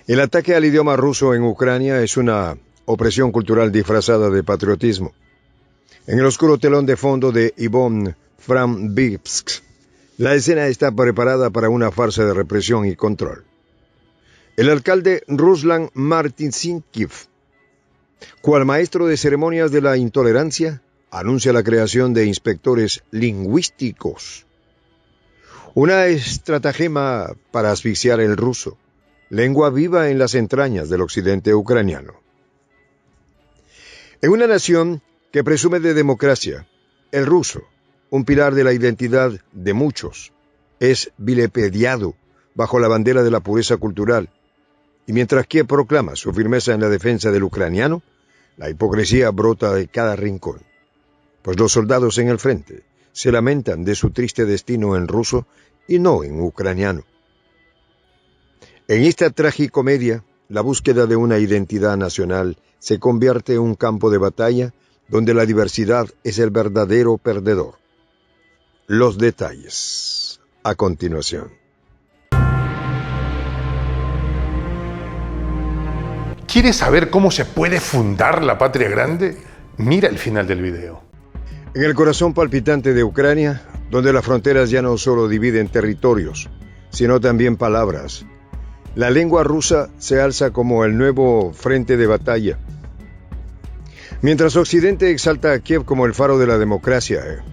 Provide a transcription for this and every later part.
El ataque al idioma ruso en Ucrania es una opresión cultural disfrazada de patriotismo. En el oscuro telón de fondo de Iván Frambivsk, la escena está preparada para una farsa de represión y control. El alcalde Ruslan Martinsíkiv, cual maestro de ceremonias de la intolerancia, anuncia la creación de inspectores lingüísticos. Una estratagema para asfixiar el ruso, lengua viva en las entrañas del occidente ucraniano. En una nación que presume de democracia, el ruso, un pilar de la identidad de muchos, es vilipendiado bajo la bandera de la pureza cultural. Y mientras Kiev proclama su firmeza en la defensa del ucraniano, la hipocresía brota de cada rincón, pues los soldados en el frente se lamentan de su triste destino en ruso y no en ucraniano. En esta tragicomedia, la búsqueda de una identidad nacional se convierte en un campo de batalla donde la diversidad es el verdadero perdedor. Los detalles, a continuación. ¿Quieres saber cómo se puede fundar la patria grande? Mira el final del video. En el corazón palpitante de Ucrania, donde las fronteras ya no solo dividen territorios, sino también palabras, la lengua rusa se alza como el nuevo frente de batalla. Mientras Occidente exalta a Kiev como el faro de la democracia,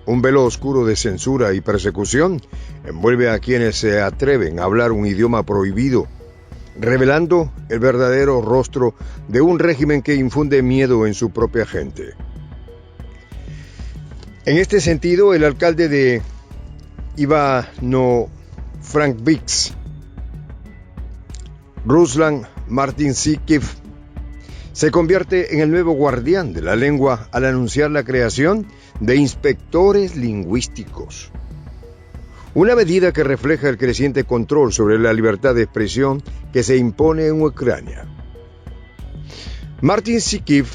un velo oscuro de censura y persecución envuelve a quienes se atreven a hablar un idioma prohibido, revelando el verdadero rostro de un régimen que infunde miedo en su propia gente. En este sentido, el alcalde de Ivano-Frankivsk, Ruslan Martinsíkiv, se convierte en el nuevo guardián de la lengua al anunciar la creación de inspectores lingüísticos. Una medida que refleja el creciente control sobre la libertad de expresión que se impone en Ucrania. Martinsíkiv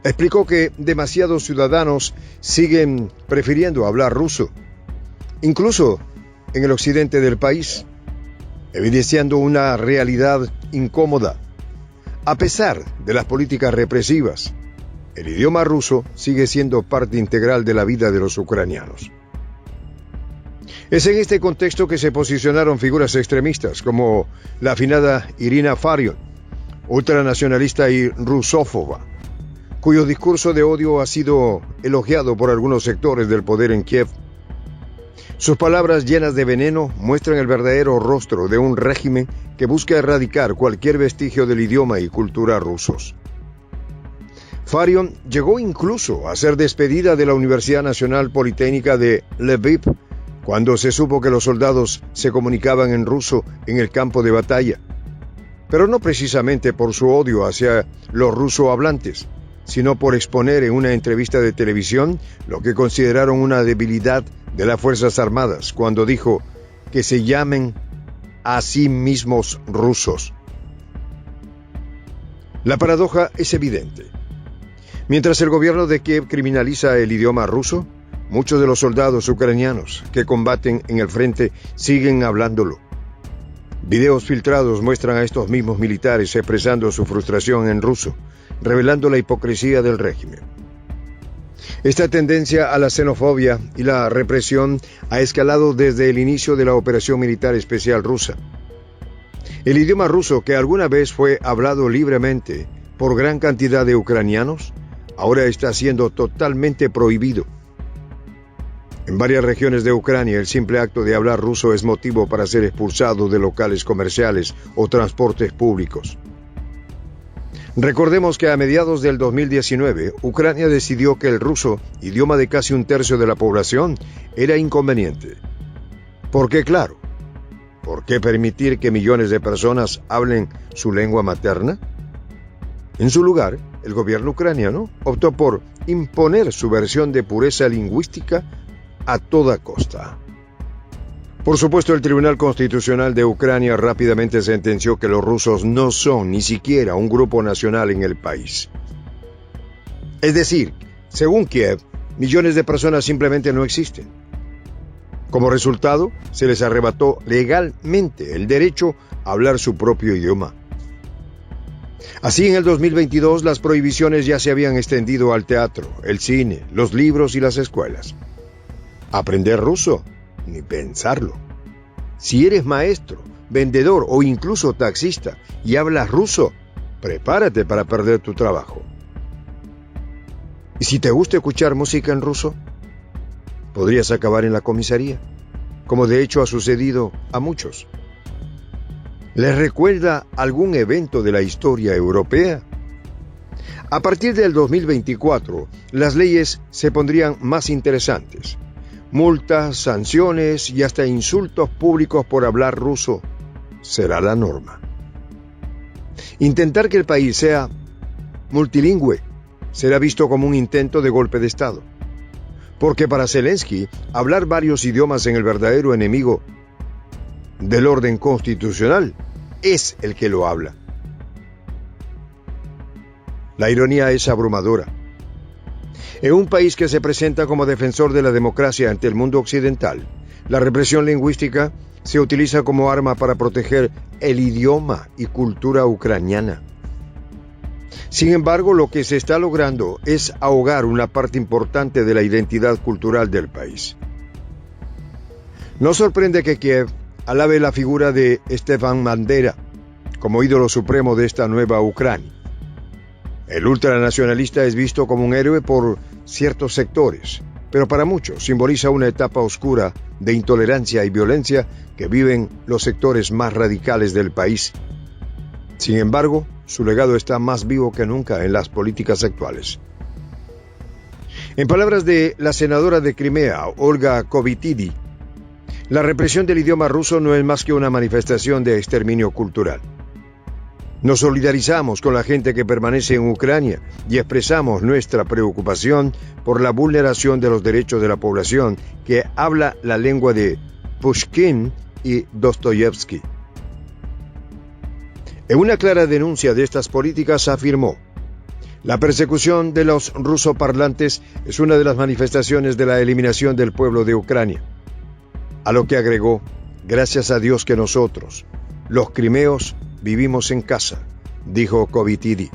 explicó que demasiados ciudadanos siguen prefiriendo hablar ruso, incluso en el occidente del país, evidenciando una realidad incómoda. A pesar de las políticas represivas, el idioma ruso sigue siendo parte integral de la vida de los ucranianos. Es en este contexto que se posicionaron figuras extremistas como la afinada Irina Farion, ultranacionalista y rusófoba, cuyo discurso de odio ha sido elogiado por algunos sectores del poder en Kiev. Sus palabras llenas de veneno muestran el verdadero rostro de un régimen que busca erradicar cualquier vestigio del idioma y cultura rusos. Farion llegó incluso a ser despedida de la Universidad Nacional Politécnica de Lviv cuando se supo que los soldados se comunicaban en ruso en el campo de batalla, pero no precisamente por su odio hacia los ruso-hablantes, sino por exponer en una entrevista de televisión lo que consideraron una debilidad de las Fuerzas Armadas cuando dijo que se llamen a sí mismos rusos. La paradoja es evidente. Mientras el gobierno de Kiev criminaliza el idioma ruso, muchos de los soldados ucranianos que combaten en el frente siguen hablándolo. Videos filtrados muestran a estos mismos militares expresando su frustración en ruso, revelando la hipocresía del régimen. Esta tendencia a la xenofobia y la represión ha escalado desde el inicio de la operación militar especial rusa. El idioma ruso, que alguna vez fue hablado libremente por gran cantidad de ucranianos, ahora está siendo totalmente prohibido. En varias regiones de Ucrania, el simple acto de hablar ruso es motivo para ser expulsado de locales comerciales o transportes públicos. Recordemos que a mediados del 2019, Ucrania decidió que el ruso, idioma de casi un tercio de la población, era inconveniente. ¿Por qué? Claro. ¿Por qué permitir que millones de personas hablen su lengua materna? En su lugar, el gobierno ucraniano optó por imponer su versión de pureza lingüística a toda costa. Por supuesto, el Tribunal Constitucional de Ucrania rápidamente sentenció que los rusos no son ni siquiera un grupo nacional en el país. Es decir, según Kiev, millones de personas simplemente no existen. Como resultado, se les arrebató legalmente el derecho a hablar su propio idioma. Así, en el 2022, las prohibiciones ya se habían extendido al teatro, el cine, los libros y las escuelas. Aprender ruso, ni pensarlo. Si eres maestro, vendedor o incluso taxista y hablas ruso, prepárate para perder tu trabajo. ¿Y si te gusta escuchar música en ruso? Podrías acabar en la comisaría, como de hecho ha sucedido a muchos. ¿Les recuerda algún evento de la historia europea? A partir del 2024, las leyes se pondrían más interesantes. Multas, sanciones y hasta insultos públicos por hablar ruso será la norma. Intentar que el país sea multilingüe será visto como un intento de golpe de Estado. Porque para Zelensky, hablar varios idiomas en el verdadero enemigo del orden constitucional es el que lo habla. La ironía es abrumadora. En un país que se presenta como defensor de la democracia ante el mundo occidental, la represión lingüística se utiliza como arma para proteger el idioma y cultura ucraniana. Sin embargo, lo que se está logrando es ahogar una parte importante de la identidad cultural del país. No sorprende que Kiev alabe la figura de Stepan Bandera como ídolo supremo de esta nueva Ucrania. El ultranacionalista es visto como un héroe por ciertos sectores, pero para muchos simboliza una etapa oscura de intolerancia y violencia que viven los sectores más radicales del país. Sin embargo, su legado está más vivo que nunca en las políticas actuales. En palabras de la senadora de Crimea, Olga Kovitidi, la represión del idioma ruso no es más que una manifestación de exterminio cultural. Nos solidarizamos con la gente que permanece en Ucrania y expresamos nuestra preocupación por la vulneración de los derechos de la población que habla la lengua de Pushkin y Dostoyevsky. En una clara denuncia de estas políticas afirmó: la persecución de los rusoparlantes es una de las manifestaciones de la eliminación del pueblo de Ucrania. A lo que agregó: gracias a Dios que nosotros, los crimeos, vivimos en casa, dijo Kovitidi.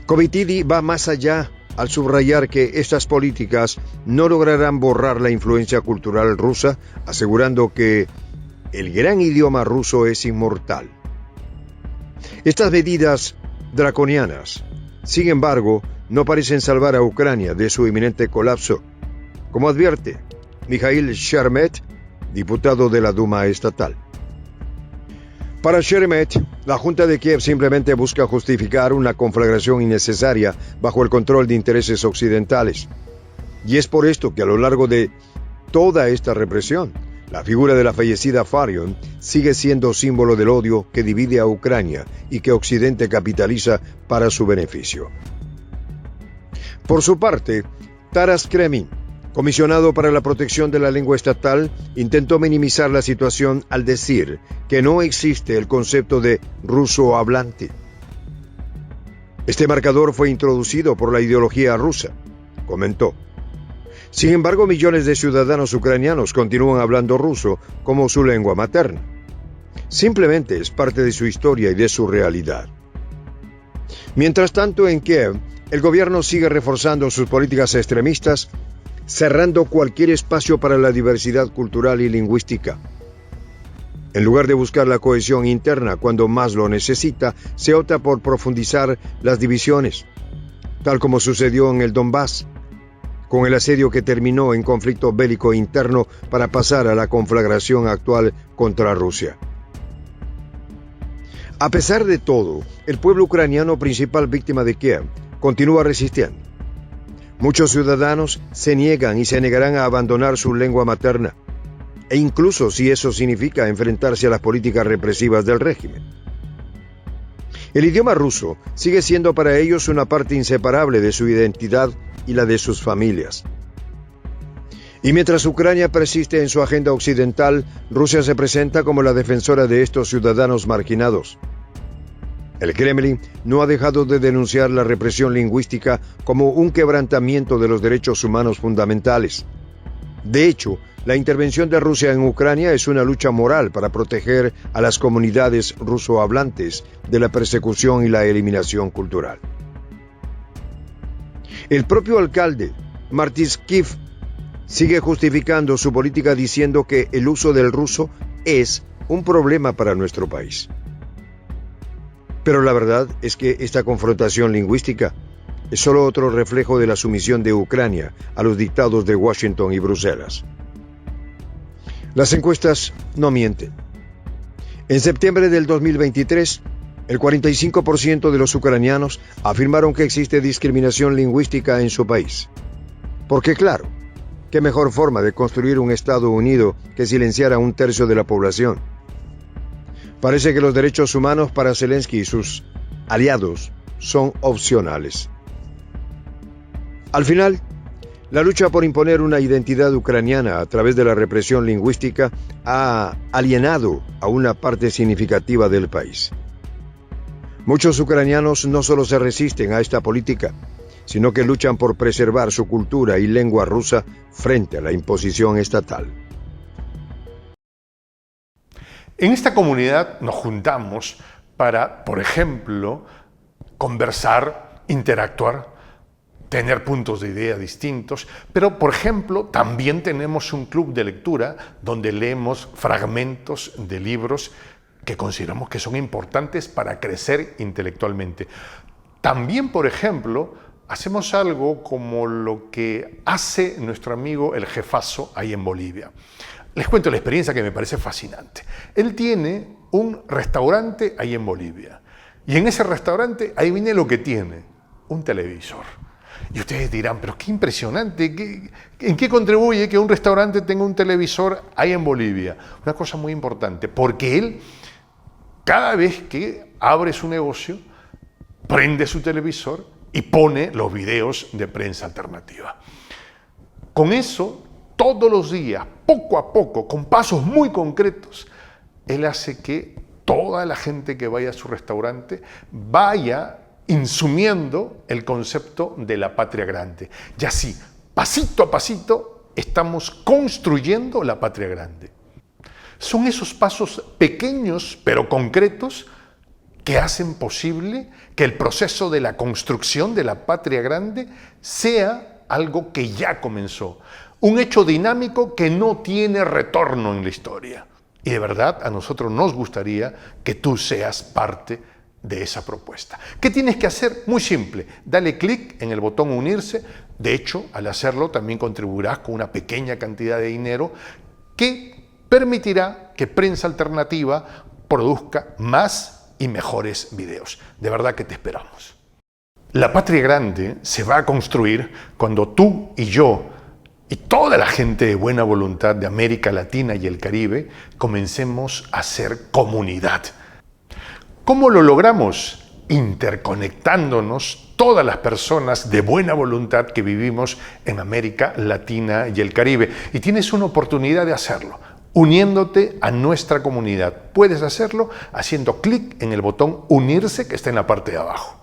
Kovitidi va más allá al subrayar que estas políticas no lograrán borrar la influencia cultural rusa, asegurando que el gran idioma ruso es inmortal. Estas medidas draconianas, sin embargo, no parecen salvar a Ucrania de su inminente colapso, como advierte Mikhail Sheremet, diputado de la Duma estatal. Para Sheremet, la Junta de Kiev simplemente busca justificar una conflagración innecesaria bajo el control de intereses occidentales. Y es por esto que a lo largo de toda esta represión, la figura de la fallecida Farion sigue siendo símbolo del odio que divide a Ucrania y que Occidente capitaliza para su beneficio. Por su parte, Taras Kremin, comisionado para la protección de la lengua estatal, intentó minimizar la situación al decir que no existe el concepto de ruso hablante. Este marcador fue introducido por la ideología rusa, comentó. Sin embargo, millones de ciudadanos ucranianos continúan hablando ruso como su lengua materna. Simplemente es parte de su historia y de su realidad. Mientras tanto, en Kiev, el gobierno sigue reforzando sus políticas extremistas, cerrando cualquier espacio para la diversidad cultural y lingüística. En lugar de buscar la cohesión interna cuando más lo necesita, se opta por profundizar las divisiones, tal como sucedió en el Donbass, con el asedio que terminó en conflicto bélico interno para pasar a la conflagración actual contra Rusia. A pesar de todo, el pueblo ucraniano, principal víctima de Kiev, continúa resistiendo. Muchos ciudadanos se niegan y se negarán a abandonar su lengua materna, e incluso si eso significa enfrentarse a las políticas represivas del régimen. El idioma ruso sigue siendo para ellos una parte inseparable de su identidad y la de sus familias. Y mientras Ucrania persiste en su agenda occidental, Rusia se presenta como la defensora de estos ciudadanos marginados. El Kremlin no ha dejado de denunciar la represión lingüística como un quebrantamiento de los derechos humanos fundamentales. De hecho, la intervención de Rusia en Ucrania es una lucha moral para proteger a las comunidades rusohablantes de la persecución y la eliminación cultural. El propio alcalde, Martinskiv, sigue justificando su política diciendo que el uso del ruso es un problema para nuestro país. Pero la verdad es que esta confrontación lingüística es solo otro reflejo de la sumisión de Ucrania a los dictados de Washington y Bruselas. Las encuestas no mienten. En septiembre del 2023, el 45% de los ucranianos afirmaron que existe discriminación lingüística en su país. Porque claro, ¿qué mejor forma de construir un Estado unido que silenciar a un tercio de la población? Parece que los derechos humanos para Zelensky y sus aliados son opcionales. Al final, la lucha por imponer una identidad ucraniana a través de la represión lingüística ha alienado a una parte significativa del país. Muchos ucranianos no solo se resisten a esta política, sino que luchan por preservar su cultura y lengua rusa frente a la imposición estatal. En esta comunidad nos juntamos para, por ejemplo, conversar, interactuar, tener puntos de idea distintos, pero, por ejemplo, también tenemos un club de lectura donde leemos fragmentos de libros que consideramos que son importantes para crecer intelectualmente. También, por ejemplo, hacemos algo como lo que hace nuestro amigo el jefazo ahí en Bolivia. Les cuento la experiencia que me parece fascinante. Él tiene un restaurante ahí en Bolivia. Y en ese restaurante, ahí viene lo que tiene, un televisor. Y ustedes dirán, pero qué impresionante, ¿en qué contribuye que un restaurante tenga un televisor ahí en Bolivia? Una cosa muy importante, porque él, cada vez que abre su negocio, prende su televisor y pone los videos de prensa alternativa. Con eso, todos los días, poco a poco, con pasos muy concretos, él hace que toda la gente que vaya a su restaurante vaya insumiendo el concepto de la patria grande. Y así, pasito a pasito, estamos construyendo la patria grande. Son esos pasos pequeños pero concretos que hacen posible que el proceso de la construcción de la patria grande sea algo que ya comenzó. Un hecho dinámico que no tiene retorno en la historia. Y de verdad, a nosotros nos gustaría que tú seas parte de esa propuesta. ¿Qué tienes que hacer? Muy simple. Dale clic en el botón unirse. De hecho, al hacerlo también contribuirás con una pequeña cantidad de dinero que permitirá que Prensa Alternativa produzca más y mejores videos. De verdad que te esperamos. La patria grande se va a construir cuando tú y yo y toda la gente de buena voluntad de América Latina y el Caribe comencemos a ser comunidad. ¿Cómo lo logramos? Interconectándonos todas las personas de buena voluntad que vivimos en América Latina y el Caribe. Y tienes una oportunidad de hacerlo, uniéndote a nuestra comunidad. Puedes hacerlo haciendo clic en el botón unirse que está en la parte de abajo.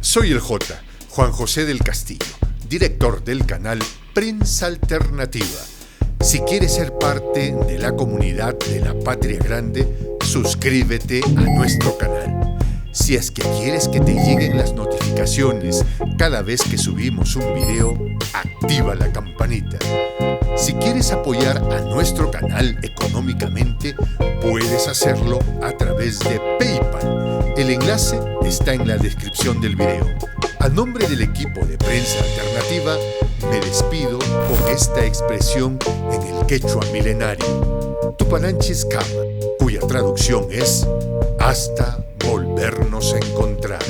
Soy el J, Juan José del Castillo, director del canal Prensa Alternativa. Si quieres ser parte de la comunidad de la Patria Grande, suscríbete a nuestro canal. Si es que quieres que te lleguen las notificaciones cada vez que subimos un video, activa la campanita. Si quieres apoyar a nuestro canal económicamente, puedes hacerlo a través de PayPal. El enlace está en la descripción del video. A nombre del equipo de Prensa Alternativa, me despido con esta expresión en el quechua milenario, Tupananchis Kama, cuya traducción es hasta volvernos a encontrar.